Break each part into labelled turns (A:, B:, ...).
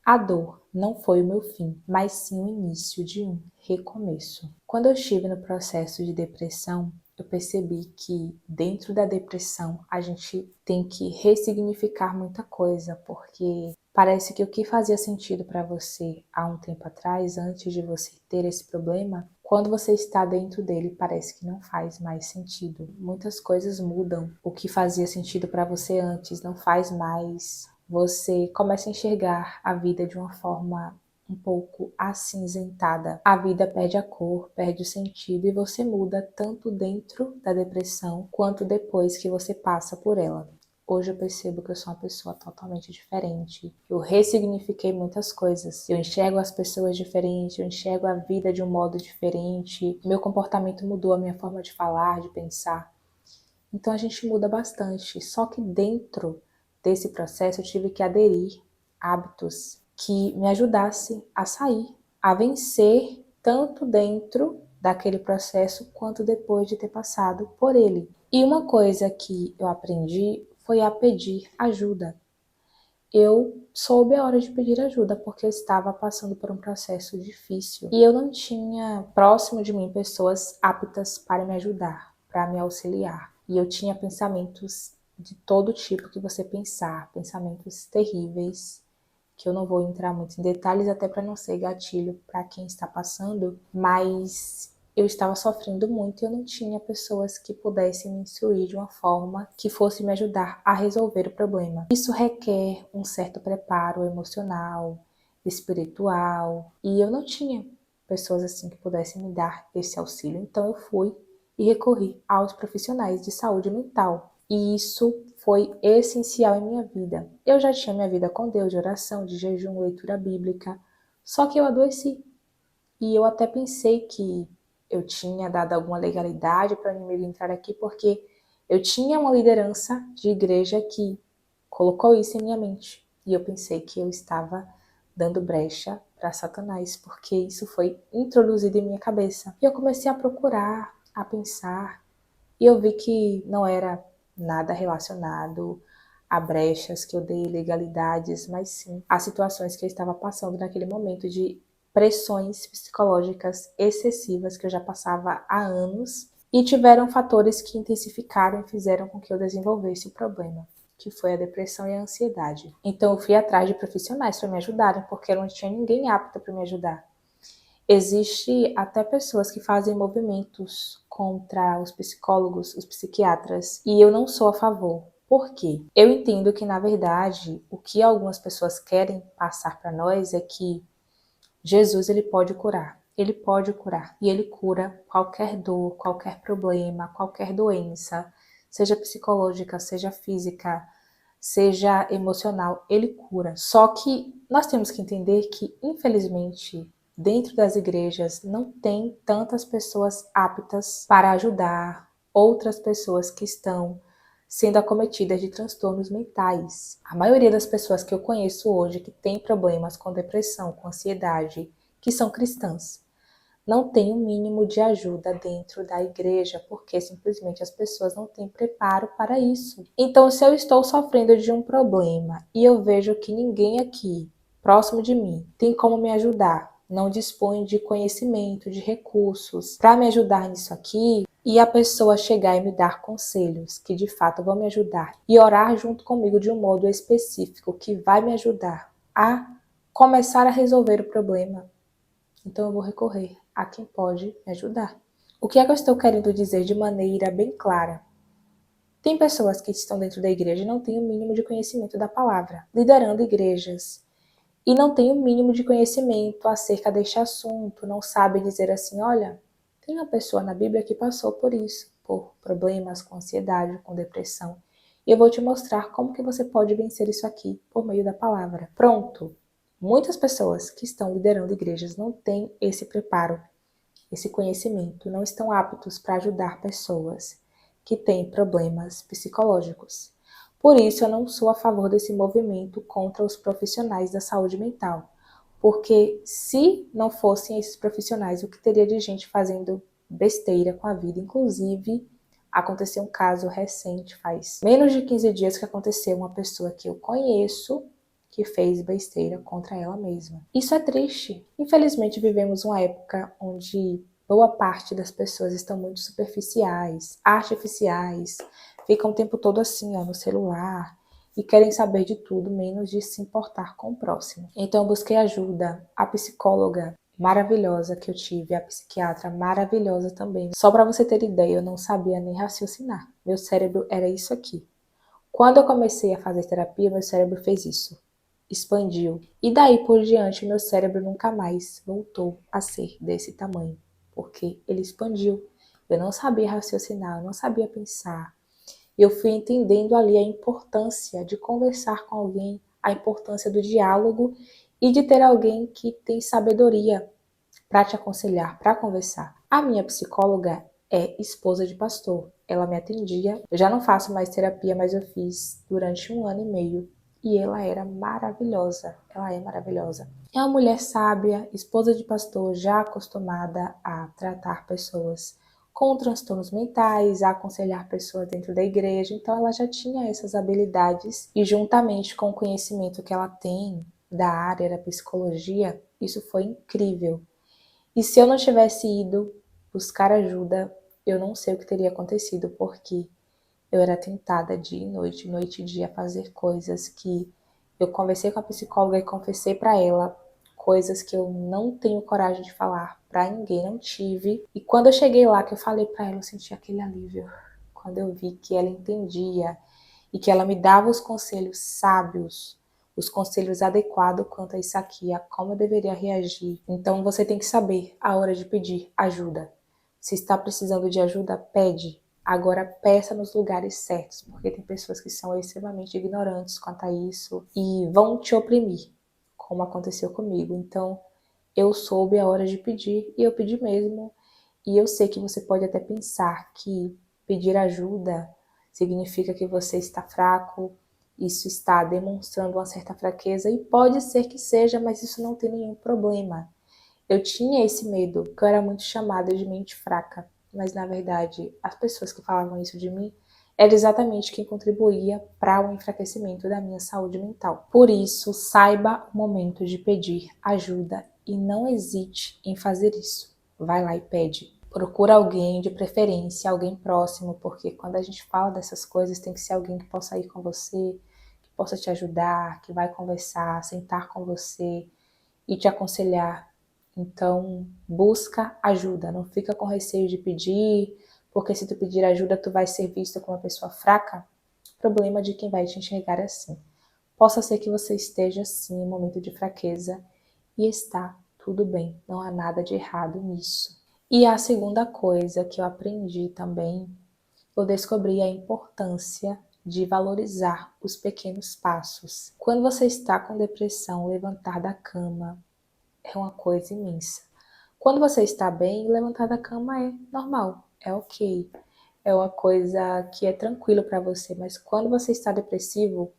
A: A dor não foi o meu fim, mas sim o início de um recomeço. Quando eu estive no processo de depressão, eu percebi que dentro da depressão a gente tem que ressignificar muita coisa, porque parece que o que fazia sentido para você há um tempo atrás, antes de você ter esse problema, quando você está dentro dele parece que não faz mais sentido. Muitas coisas mudam. O que fazia sentido para você antes não faz mais. Você começa a enxergar a vida de uma forma um pouco acinzentada. A vida perde a cor, perde o sentido e você muda tanto dentro da depressão quanto depois que você passa por ela. Hoje eu percebo que eu sou uma pessoa totalmente diferente. Eu ressignifiquei muitas coisas. Eu enxergo as pessoas diferentes, eu enxergo a vida de um modo diferente. Meu comportamento mudou, a minha forma de falar, de pensar. Então a gente muda bastante. Só que dentro desse processo eu tive que aderir a hábitos que me ajudassem a sair, a vencer tanto dentro daquele processo quanto depois de ter passado por ele. E uma coisa que eu aprendi foi a pedir ajuda. Eu soube a hora de pedir ajuda porque eu estava passando por um processo difícil e eu não tinha próximo de mim pessoas aptas para me ajudar, para me auxiliar. E eu tinha pensamentos de todo tipo que você pensar, pensamentos terríveis, que eu não vou entrar muito em detalhes até para não ser gatilho para quem está passando, mas eu estava sofrendo muito e eu não tinha pessoas que pudessem me instruir de uma forma que fosse me ajudar a resolver o problema. Isso requer um certo preparo emocional, espiritual, e eu não tinha pessoas assim que pudessem me dar esse auxílio. Então eu fui e recorri aos profissionais de saúde mental. E isso foi essencial em minha vida. Eu já tinha minha vida com Deus, de oração, de jejum, leitura bíblica, só que eu adoeci. E eu até pensei que eu tinha dado alguma legalidade para o inimigo entrar aqui, porque eu tinha uma liderança de igreja que colocou isso em minha mente. E eu pensei que eu estava dando brecha para Satanás, porque isso foi introduzido em minha cabeça. E eu comecei a procurar, a pensar, e eu vi que não era nada relacionado a brechas que eu dei, ilegalidades, mas sim a situações que eu estava passando naquele momento de pressões psicológicas excessivas que eu já passava há anos e tiveram fatores que intensificaram e fizeram com que eu desenvolvesse o problema, que foi a depressão e a ansiedade. Então eu fui atrás de profissionais para me ajudarem, porque eu não tinha ninguém apto para me ajudar. Existe até pessoas que fazem movimentos contra os psicólogos, os psiquiatras, e eu não sou a favor. Por quê? Eu entendo que, na verdade, o que algumas pessoas querem passar para nós é que Jesus ele pode curar. Ele pode curar. E ele cura qualquer dor, qualquer problema, qualquer doença, seja psicológica, seja física, seja emocional, ele cura. Só que nós temos que entender que, infelizmente, dentro das igrejas não tem tantas pessoas aptas para ajudar outras pessoas que estão sendo acometidas de transtornos mentais. A maioria das pessoas que eu conheço hoje que tem problemas com depressão, com ansiedade, que são cristãs, não tem o mínimo de ajuda dentro da igreja, porque simplesmente as pessoas não têm preparo para isso. Então, se eu estou sofrendo de um problema e eu vejo que ninguém aqui, próximo de mim, tem como me ajudar, não dispõe de conhecimento, de recursos para me ajudar nisso aqui, e a pessoa chegar e me dar conselhos que de fato vão me ajudar e orar junto comigo de um modo específico que vai me ajudar a começar a resolver o problema, então eu vou recorrer a quem pode me ajudar. O que é que eu estou querendo dizer de maneira bem clara? Tem pessoas que estão dentro da igreja e não têm o mínimo de conhecimento da palavra, liderando igrejas, e não têm o mínimo de conhecimento acerca deste assunto, não sabe dizer assim, olha, tem uma pessoa na Bíblia que passou por isso, por problemas com ansiedade, com depressão, e eu vou te mostrar como que você pode vencer isso aqui por meio da palavra. Pronto! Muitas pessoas que estão liderando igrejas não têm esse preparo, esse conhecimento, não estão aptos para ajudar pessoas que têm problemas psicológicos. Por isso, eu não sou a favor desse movimento contra os profissionais da saúde mental, porque se não fossem esses profissionais, o que teria de gente fazendo besteira com a vida? Inclusive, aconteceu um caso recente, faz menos de 15 dias que aconteceu uma pessoa que eu conheço, que fez besteira contra ela mesma. Isso é triste. Infelizmente vivemos uma época onde boa parte das pessoas estão muito superficiais, artificiais, ficam o tempo todo assim, ó, no celular e querem saber de tudo, menos de se importar com o próximo. Então eu busquei ajuda, a psicóloga maravilhosa que eu tive, a psiquiatra maravilhosa também. Só para você ter ideia, eu não sabia nem raciocinar. Meu cérebro era isso aqui. Quando eu comecei a fazer terapia, meu cérebro fez isso. Expandiu. E daí por diante, meu cérebro nunca mais voltou a ser desse tamanho. Porque ele expandiu. Eu não sabia raciocinar, eu não sabia pensar. Eu fui entendendo ali a importância de conversar com alguém, a importância do diálogo e de ter alguém que tem sabedoria para te aconselhar, para conversar. A minha psicóloga é esposa de pastor. Ela me atendia. Eu já não faço mais terapia, mas eu fiz durante 1 ano e meio. E ela era maravilhosa. Ela é maravilhosa. É uma mulher sábia, esposa de pastor, já acostumada a tratar pessoas com transtornos mentais, a aconselhar pessoas dentro da igreja. Então ela já tinha essas habilidades e juntamente com o conhecimento que ela tem da área da psicologia, isso foi incrível. E se eu não tivesse ido buscar ajuda, eu não sei o que teria acontecido, porque eu era tentada dia e noite e dia a fazer coisas que eu conversei com a psicóloga e confessei para ela, coisas que eu não tenho coragem de falar para ninguém, não tive. E quando eu cheguei lá, que eu falei para ela, eu senti aquele alívio. Quando eu vi que ela entendia e que ela me dava os conselhos sábios, os conselhos adequados quanto a isso aqui, a como eu deveria reagir. Então você tem que saber a hora de pedir ajuda. Se está precisando de ajuda, pede. Agora peça nos lugares certos, porque tem pessoas que são extremamente ignorantes quanto a isso e vão te oprimir, como aconteceu comigo. Então eu soube a hora de pedir e eu pedi mesmo. E eu sei que você pode até pensar que pedir ajuda significa que você está fraco, isso está demonstrando uma certa fraqueza, e pode ser que seja, mas isso não tem nenhum problema. Eu tinha esse medo, porque eu era muito chamada de mente fraca, mas na verdade as pessoas que falavam isso de mim era exatamente quem contribuía para o enfraquecimento da minha saúde mental. Por isso, saiba o momento de pedir ajuda e não hesite em fazer isso. Vai lá e pede. Procura alguém, de preferência, alguém próximo, porque quando a gente fala dessas coisas, tem que ser alguém que possa ir com você, que possa te ajudar, que vai conversar, sentar com você e te aconselhar. Então, busca ajuda, não fica com receio de pedir, porque se tu pedir ajuda, tu vai ser visto como uma pessoa fraca. Problema de quem vai te enxergar assim. Possa ser que você esteja assim em um momento de fraqueza e está tudo bem, não há nada de errado nisso. E a segunda coisa que eu aprendi também, eu descobri a importância de valorizar os pequenos passos. Quando você está com depressão, levantar da cama é uma coisa imensa. Quando você está bem, levantar da cama é normal, é ok. É uma coisa que é tranquilo para você, mas quando você está depressivo,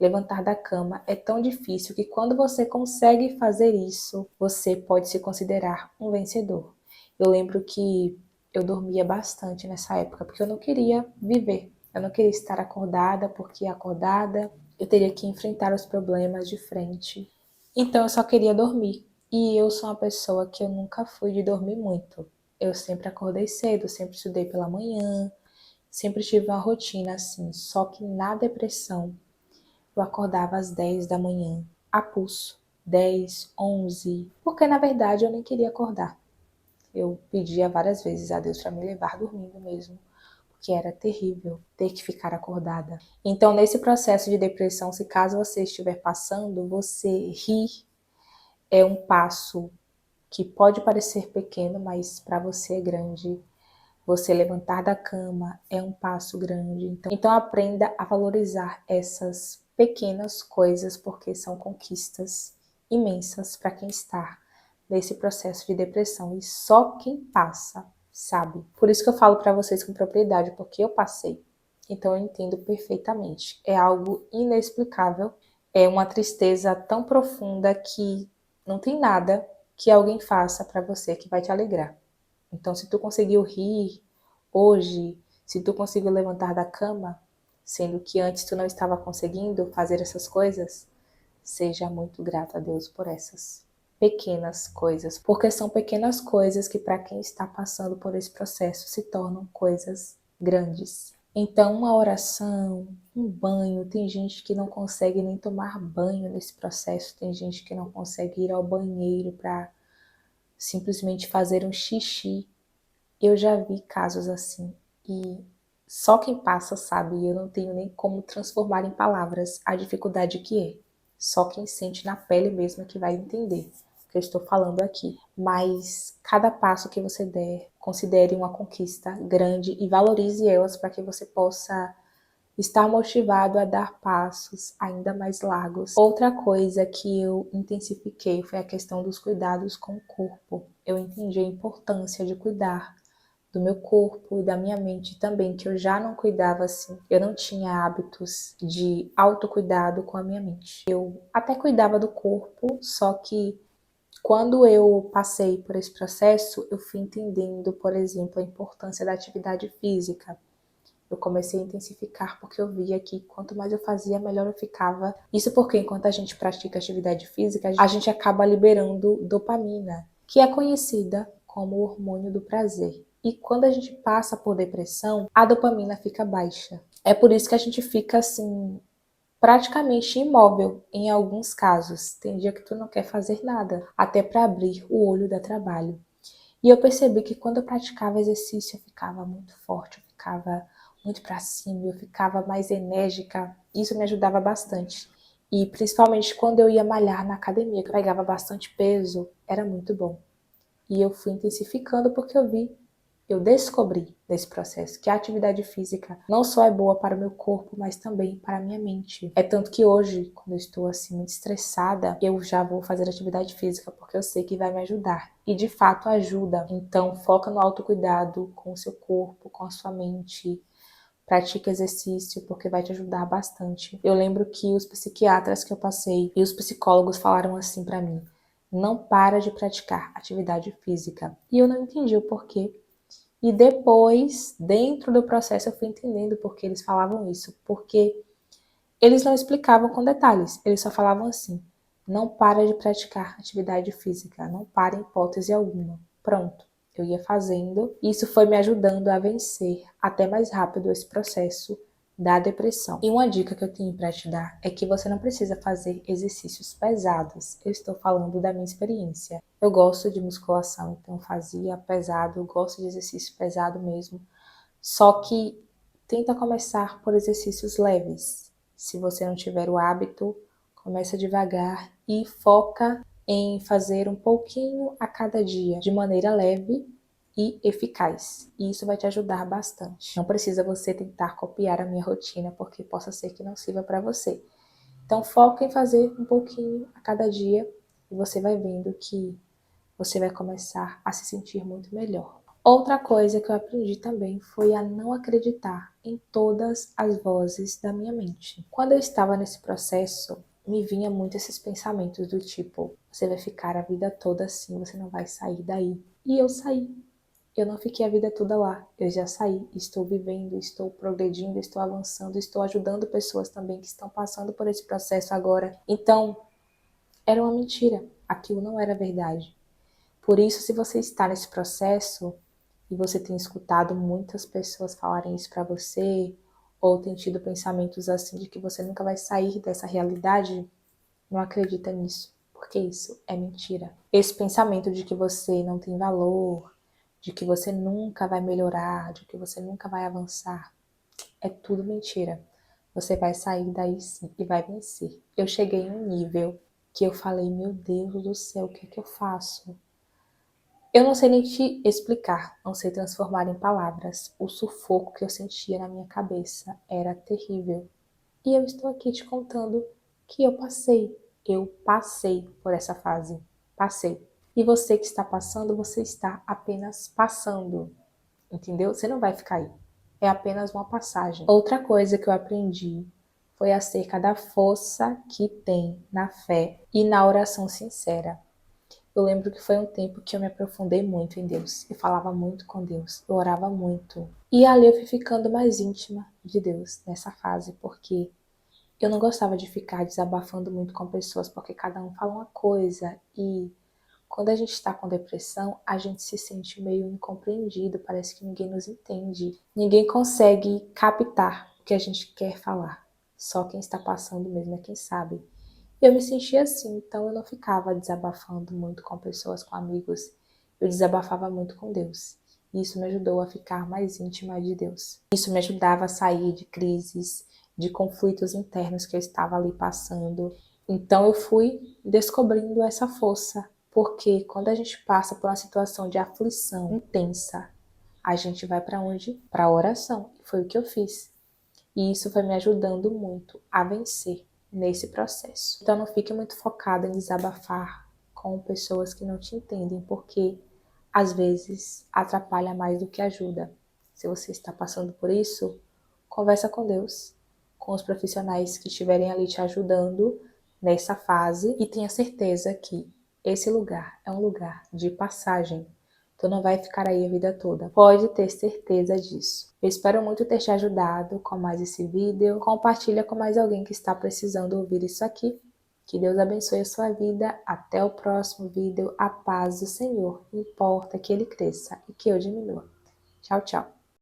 A: levantar da cama é tão difícil que quando você consegue fazer isso, você pode se considerar um vencedor. Eu lembro que eu dormia bastante nessa época, porque eu não queria viver. Eu não queria estar acordada, porque acordada eu teria que enfrentar os problemas de frente. Então eu só queria dormir. E eu sou uma pessoa que eu nunca fui de dormir muito. Eu sempre acordei cedo, sempre estudei pela manhã, sempre tive uma rotina assim. Só que na depressão eu acordava às 10 da manhã, a pulso, 10, 11, porque na verdade eu nem queria acordar. Eu pedia várias vezes a Deus para me levar dormindo mesmo, porque era terrível ter que ficar acordada. Então, nesse processo de depressão, se caso você estiver passando, você rir é um passo que pode parecer pequeno, mas para você é grande. Você levantar da cama é um passo grande. Então aprenda a valorizar essas pequenas coisas, porque são conquistas imensas para quem está nesse processo de depressão. E só quem passa sabe. Por isso que eu falo para vocês com propriedade, porque eu passei. Então eu entendo perfeitamente. É algo inexplicável. É uma tristeza tão profunda que não tem nada que alguém faça para você que vai te alegrar. Então, se tu conseguiu rir hoje, se tu conseguiu levantar da cama, sendo que antes tu não estava conseguindo fazer essas coisas, Seja muito grato a Deus por essas pequenas coisas, porque são pequenas coisas que para quem está passando por esse processo se tornam coisas grandes. Então, uma oração, um banho, tem gente que não consegue nem tomar banho nesse processo, tem gente que não consegue ir ao banheiro para simplesmente fazer um xixi. Eu já vi casos assim e só quem passa sabe, eu não tenho nem como transformar em palavras a dificuldade que é. Só quem sente na pele mesmo é que vai entender o que eu estou falando aqui. Mas cada passo que você der, considere uma conquista grande e valorize elas para que você possa estar motivado a dar passos ainda mais largos. Outra coisa que eu intensifiquei foi a questão dos cuidados com o corpo. Eu entendi a importância de cuidar do meu corpo e da minha mente também, que eu já não cuidava assim. Eu não tinha hábitos de autocuidado com a minha mente. Eu até cuidava do corpo, só que quando eu passei por esse processo, eu fui entendendo, por exemplo, a importância da atividade física. Eu comecei a intensificar porque eu via que quanto mais eu fazia, melhor eu ficava. Isso porque enquanto a gente pratica atividade física, a gente acaba liberando dopamina, que é conhecida como o hormônio do prazer. E quando a gente passa por depressão, a dopamina fica baixa. É por isso que a gente fica assim, praticamente imóvel em alguns casos. Tem dia que tu não quer fazer nada, até para abrir o olho dá trabalho. E eu percebi que quando eu praticava exercício, eu ficava muito forte, eu ficava muito para cima, eu ficava mais enérgica. Isso me ajudava bastante. E principalmente quando eu ia malhar na academia, que eu pegava bastante peso, era muito bom. E eu fui intensificando porque eu descobri nesse processo que a atividade física não só é boa para o meu corpo, mas também para a minha mente. É tanto que hoje, quando eu estou assim muito estressada, eu já vou fazer atividade física porque eu sei que vai me ajudar. E de fato ajuda. Então foca no autocuidado com o seu corpo, com a sua mente. Pratique exercício porque vai te ajudar bastante. Eu lembro que os psiquiatras que eu passei e os psicólogos falaram assim pra mim: não para de praticar atividade física. E eu não entendi o porquê. E depois, dentro do processo, eu fui entendendo por que eles falavam isso. Porque eles não explicavam com detalhes, eles só falavam assim: não para de praticar atividade física, não para em hipótese alguma. Pronto, eu ia fazendo, e isso foi me ajudando a vencer até mais rápido esse processo da depressão. E uma dica que eu tenho para te dar é que você não precisa fazer exercícios pesados. Eu estou falando da minha experiência. Eu gosto de musculação, então fazia pesado, eu gosto de exercício pesado mesmo. Só que tenta começar por exercícios leves. Se você não tiver o hábito, começa devagar e foca em fazer um pouquinho a cada dia, de maneira leve e eficaz. E isso vai te ajudar bastante. Não precisa você tentar copiar a minha rotina, porque possa ser que não sirva para você. Então foca em fazer um pouquinho a cada dia e você vai vendo que você vai começar a se sentir muito melhor. Outra coisa que eu aprendi também foi a não acreditar em todas as vozes da minha mente. Quando eu estava nesse processo, me vinha muito esses pensamentos do tipo: você vai ficar a vida toda assim, você não vai sair daí. E eu saí. Eu não fiquei a vida toda lá. Eu já saí, estou vivendo, estou progredindo, estou avançando, estou ajudando pessoas também que estão passando por esse processo agora. Então, era uma mentira. Aquilo não era verdade. Por isso, se você está nesse processo e você tem escutado muitas pessoas falarem isso para você, ou tem tido pensamentos assim de que você nunca vai sair dessa realidade, não acredita nisso, porque isso é mentira. Esse pensamento de que você não tem valor, de que você nunca vai melhorar, de que você nunca vai avançar, é tudo mentira. Você vai sair daí sim e vai vencer. Eu cheguei em um nível que eu falei: meu Deus do céu, o que é que eu faço? Eu não sei nem te explicar, não sei transformar em palavras. O sufoco que eu sentia na minha cabeça era terrível. E eu estou aqui te contando que eu passei por essa fase. Passei. E você que está passando, você está apenas passando. Entendeu? Você não vai ficar aí. É apenas uma passagem. Outra coisa que eu aprendi foi acerca da força que tem na fé e na oração sincera. Eu lembro que foi um tempo que eu me aprofundei muito em Deus. Eu falava muito com Deus. Eu orava muito. E ali eu fui ficando mais íntima de Deus nessa fase, porque Eu não gostava de ficar desabafando muito com pessoas, porque cada um fala uma coisa e quando a gente está com depressão, a gente se sente meio incompreendido, parece que ninguém nos entende. Ninguém consegue captar o que a gente quer falar. Só quem está passando mesmo é quem sabe. Eu me sentia assim, então eu não ficava desabafando muito com pessoas, com amigos. Eu desabafava muito com Deus. E isso me ajudou a ficar mais íntima de Deus. Isso me ajudava a sair de crises, de conflitos internos que eu estava ali passando. Então eu fui descobrindo essa força, porque quando a gente passa por uma situação de aflição intensa, a gente vai para onde? Para a oração. Foi o que eu fiz. E isso foi me ajudando muito a vencer nesse processo. Então não fique muito focada em desabafar com pessoas que não te entendem, porque às vezes atrapalha mais do que ajuda. Se você está passando por isso, conversa com Deus, com os profissionais que estiverem ali te ajudando nessa fase e tenha certeza que esse lugar é um lugar de passagem. Tu não vai ficar aí a vida toda. Pode ter certeza disso. Eu espero muito ter te ajudado com mais esse vídeo. Compartilha com mais alguém que está precisando ouvir isso aqui. Que Deus abençoe a sua vida. Até o próximo vídeo. A paz do Senhor importa que Ele cresça e que eu diminua. Tchau, tchau.